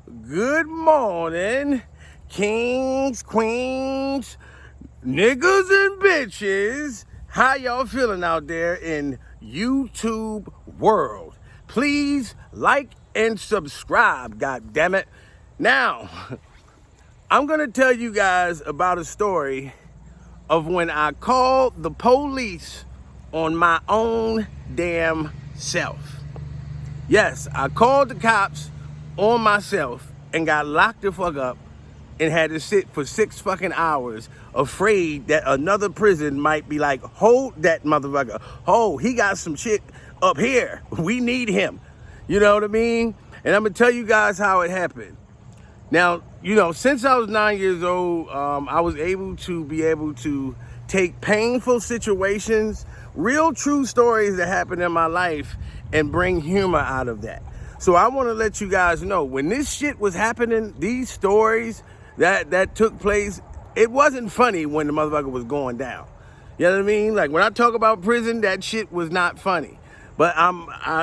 Good morning, kings, queens, niggas and bitches. How y'all feeling out there in YouTube world? Please like and subscribe, god damn it. Now, I'm gonna tell you guys about a story of when I called the police on my own damn self. Yes, I called the cops on myself and got locked the fuck up and had to sit for 6 fucking hours afraid that another prison might be like, hold that motherfucker. Oh, he got some shit up here. We need him. You know what I mean? And I'm gonna tell you guys how it happened. Now, since I was 9 years old, I was able to take painful situations, real true stories that happened in my life, and bring humor out of that. So I want to let you guys know, when this shit was happening, these stories that took place, it wasn't funny when the motherfucker was going down. You know what I mean? Like, when I talk about prison, that shit was not funny. But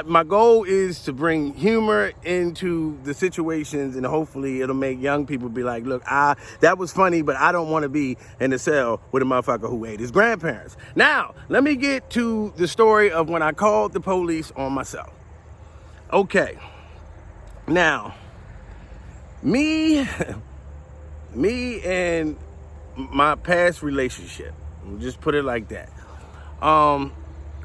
my goal is to bring humor into the situations, and hopefully it'll make young people be like, look, that was funny, but I don't want to be in a cell with a motherfucker who ate his grandparents. Now, let me get to the story of when I called the police on myself. Okay. Now, me and my past relationship, we'll just put it like that.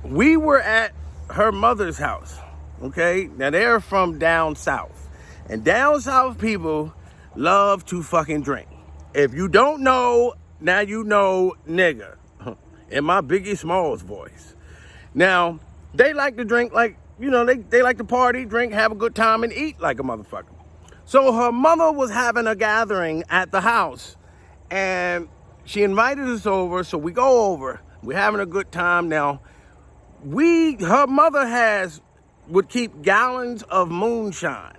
We were at her mother's house, okay? Now, they're from down south. And down south people love to fucking drink. If you don't know, now you know, nigga. In my Biggie Smalls voice. Now, they like to drink like, they like to party, drink, have a good time, and eat like a motherfucker. So her mother was having a gathering at the house, and she invited us over, so we go over. We're having a good time. Now, her mother would keep gallons of moonshine.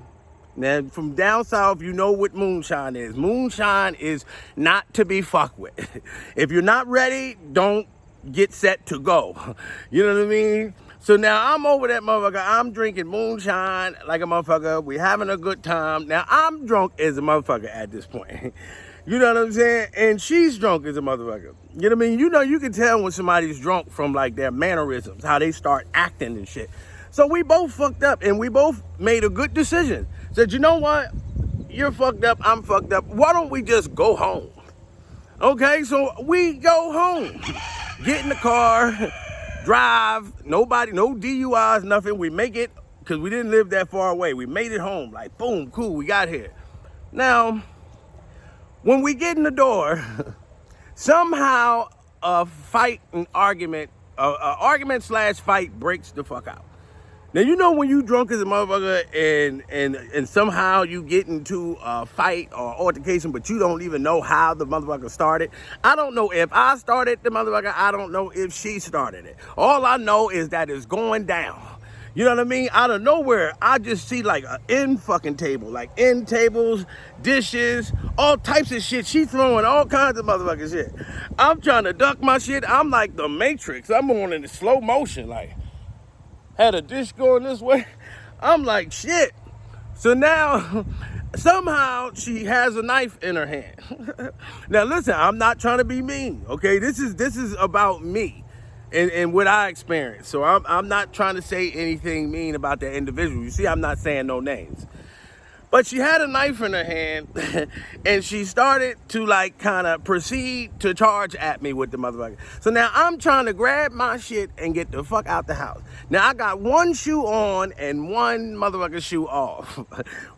Now, from down south, you know what moonshine is. Moonshine is not to be fucked with. If you're not ready, don't get set to go. You know what I mean? So now I'm over that motherfucker. I'm drinking moonshine like a motherfucker. We're having a good time. Now, I'm drunk as a motherfucker at this point. You know what I'm saying? And she's drunk as a motherfucker. You know what I mean? You can tell when somebody's drunk from like their mannerisms, how they start acting and shit. So we both fucked up, and we both made a good decision. Said, you know what? You're fucked up, I'm fucked up. Why don't we just go home? Okay, so we go home. Get in the car, drive, no DUIs, nothing. We make it, because we didn't live that far away. We made it home, like, boom, cool, we got here. Now, when we get in the door, somehow a fight and argument / fight breaks the fuck out. Now, when you drunk as a motherfucker and somehow you get into a fight or altercation, but you don't even know how the motherfucker started. I don't know if I started the motherfucker. I don't know if she started it. All I know is that it's going down. You know what I mean? Out of nowhere, I just see like an end fucking table, like end tables, dishes, all types of shit. She throwing all kinds of motherfucking shit. I'm trying to duck my shit. I'm like the Matrix. I'm on in slow motion, like had a dish going this way. I'm like, shit. So now, somehow she has a knife in her hand. Now listen, I'm not trying to be mean, okay? This is about me. And what I experienced. So I'm not trying to say anything mean about that individual. You see, I'm not saying no names. But she had a knife in her hand, and she started to like kind of proceed to charge at me with the motherfucker. So now I'm trying to grab my shit and get the fuck out the house. Now I got one shoe on and one motherfucking shoe off.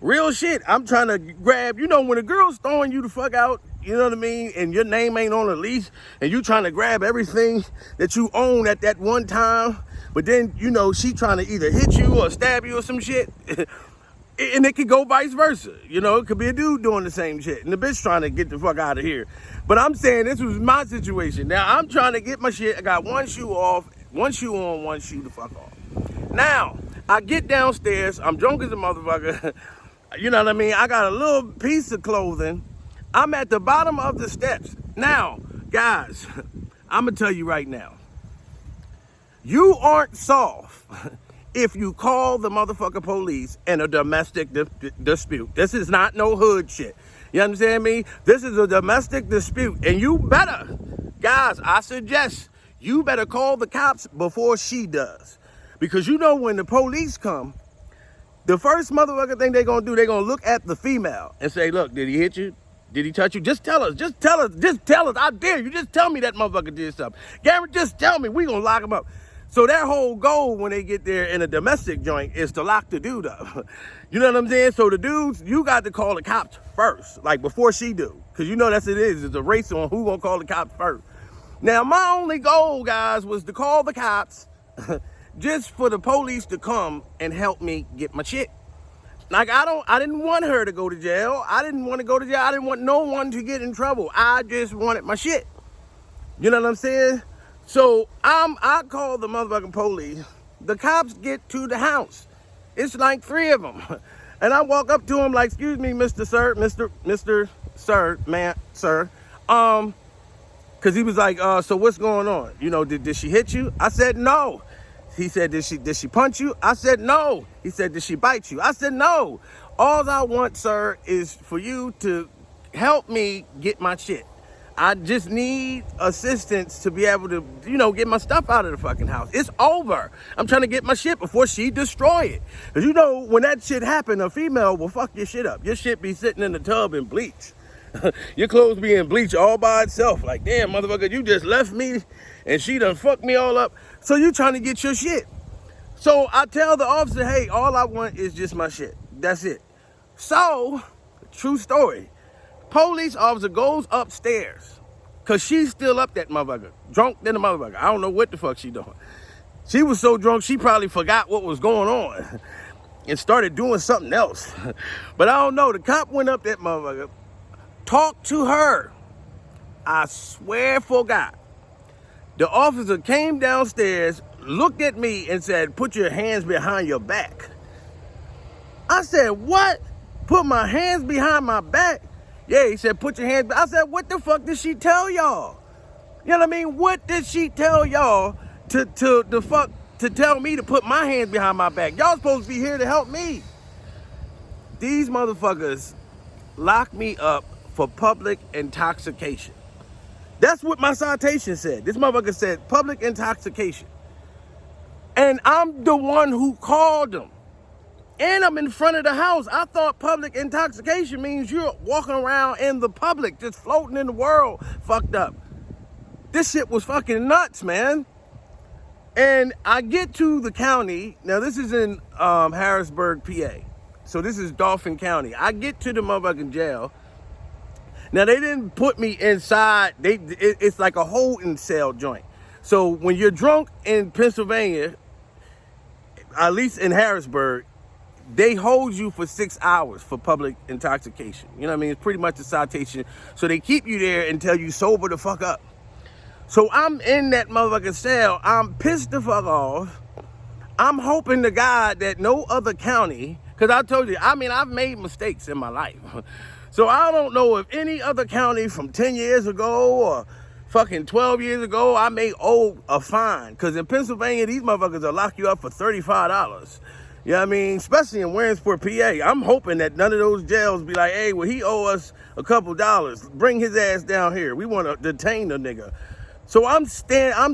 Real shit. I'm trying to grab, when a girl's throwing you the fuck out, you know what I mean? And your name ain't on the lease, and you trying to grab everything that you own at that one time. But then, she trying to either hit you or stab you or some shit. And it could go vice versa. It could be a dude doing the same shit and the bitch trying to get the fuck out of here. But I'm saying this was my situation. Now, I'm trying to get my shit. I got one shoe off, one shoe on, one shoe the fuck off. Now, I get downstairs. I'm drunk as a motherfucker. You know what I mean? I got a little piece of clothing. I'm at the bottom of the steps. Now, guys, I'm going to tell you right now. You aren't soft if you call the motherfucking police in a domestic dispute. This is not no hood shit. You understand me? This is a domestic dispute. And you better, guys, I suggest you better call the cops before she does. Because you know when the police come, the first motherfucking thing they're going to do, they're going to look at the female and say, look, did he hit you? Did he touch you? Just tell us. Just tell us. Just tell us. I dare you. Just tell me that motherfucker did something. Garrett, just tell me. We going to lock him up. So their whole goal when they get there in a domestic joint is to lock the dude up. You know what I'm saying? So the dudes, you got to call the cops first, like before she do. Because you know that's it is. It's a race on who going to call the cops first. Now, my only goal, guys, was to call the cops just for the police to come and help me get my shit. Like, I didn't want her to go to jail. I didn't want to go to jail. I didn't want no one to get in trouble. I just wanted my shit. You know what I'm saying? So I called the motherfucking police. The cops get to the house. It's like 3 of them. And I walk up to him like, excuse me, Mr. Sir, Mr. Sir, man, sir. Cause he was like, so what's going on? You know, did she hit you? I said, no. He said, did she punch you? I said, no. He said, did she bite you? I said, no. All I want, sir, is for you to help me get my shit. I just need assistance to be able to, you know, get my stuff out of the fucking house. It's over. I'm trying to get my shit before she destroy it. Because you know, when that shit happen, a female will fuck your shit up. Your shit be sitting in the tub in bleach. Your clothes be in bleach all by itself. Like, damn, motherfucker, you just left me and she done fucked me all up. So you trying to get your shit. So I tell the officer, hey, all I want is just my shit. That's it. So, true story. Police officer goes upstairs because she's still up that motherfucker. Drunk than a motherfucker. I don't know what the fuck she doing. She was so drunk, she probably forgot what was going on and started doing something else. But I don't know. The cop went up that motherfucker, talked to her. I swear for God. The officer came downstairs, looked at me and said, put your hands behind your back. I said, what? Put my hands behind my back? Yeah, he said, put your hands. I said, what the fuck did she tell y'all? You know what I mean? What did she tell y'all to tell me to put my hands behind my back? Y'all supposed to be here to help me. These motherfuckers locked me up for public intoxication. That's what my citation said. This motherfucker said public intoxication. And I'm the one who called them. And I'm in front of the house. I thought public intoxication means you're walking around in the public, just floating in the world, fucked up. This shit was fucking nuts, man. And I get to the county. Now, this is in Harrisburg, PA. So this is Dauphin County. I get to the motherfucking jail. Now, they didn't put me inside. It's like a holding cell joint. So when you're drunk in Pennsylvania, at least in Harrisburg, they hold you for 6 hours for public intoxication. You know what I mean? It's pretty much a citation. So they keep you there until you sober the fuck up. So I'm in that motherfucking cell. I'm pissed the fuck off. I'm hoping to God that no other county, because I told you, I mean, I've made mistakes in my life. So I don't know if any other county from 10 years ago or fucking 12 years ago, I may owe a fine. Because in Pennsylvania, these motherfuckers will lock you up for $35. You know what I mean? Especially in Williamsport, PA. I'm hoping that none of those jails be like, hey, well, he owe us a couple dollars. Bring his ass down here. We want to detain the nigga. So I'm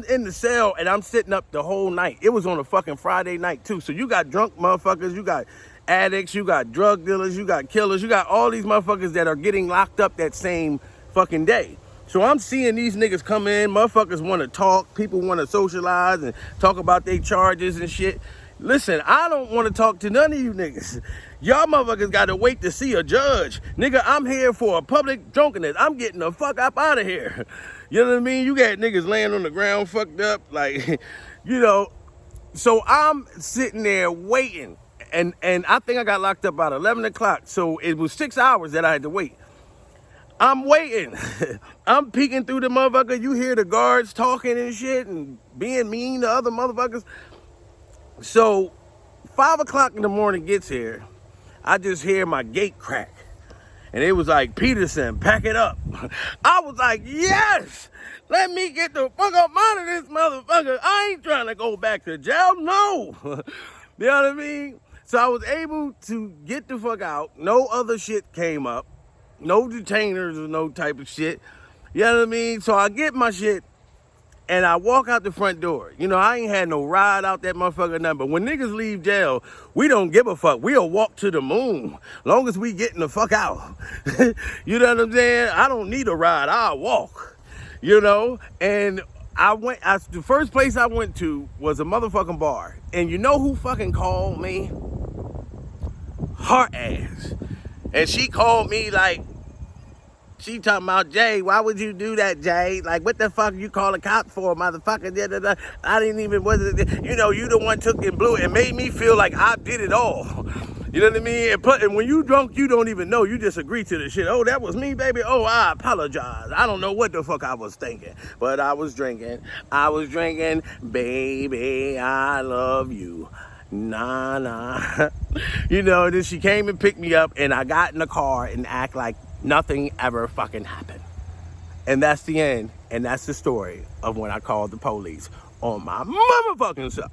in the cell and I'm sitting up the whole night. It was on a fucking Friday night too. So you got drunk motherfuckers, you got addicts, you got drug dealers, you got killers, you got all these motherfuckers that are getting locked up that same fucking day. So I'm seeing these niggas come in, motherfuckers want to talk, people want to socialize and talk about their charges and shit. Listen, I don't want to talk to none of you niggas. Y'all motherfuckers got to wait to see a judge. Nigga, I'm here for a public drunkenness. I'm getting the fuck up out of here. You know what I mean? You got niggas laying on the ground fucked up. Like, you know. So I'm sitting there waiting. And I think I got locked up about 11 o'clock. So it was 6 hours that I had to wait. I'm waiting. I'm peeking through the motherfucker. You hear the guards talking and shit and being mean to other motherfuckers. So 5 o'clock in the morning gets here. I just hear my gate crack. And it was like, Peterson, pack it up. I was like, yes, let me get the fuck up out of this motherfucker. I ain't trying to go back to jail, no. You know what I mean? So I was able to get the fuck out. No other shit came up. No detainers or no type of shit. You know what I mean? So I get my shit and I walk out the front door. You know, I ain't had no ride out that motherfucker nothing. But when niggas leave jail, we don't give a fuck. We'll walk to the moon. Long as we getting the fuck out. You know what I'm saying? I don't need a ride. I'll walk. You know? And the first place I went to was a motherfucking bar. And you know who fucking called me? Her ass. And she called me like, she talking about, Jay, why would you do that, Jay? Like, what the fuck you call a cop for, motherfucker? I didn't even, you know, you the one took and blew it. It made me feel like I did it all. You know what I mean? And when you drunk, you don't even know. You just agree to the shit. Oh, that was me, baby. Oh, I apologize. I don't know what the fuck I was thinking. But I was drinking. Baby, I love you. Nah. You know, then she came and picked me up, and I got in the car and act like nothing ever fucking happened. And that's the end. And that's the story of when I called the police on my motherfucking self.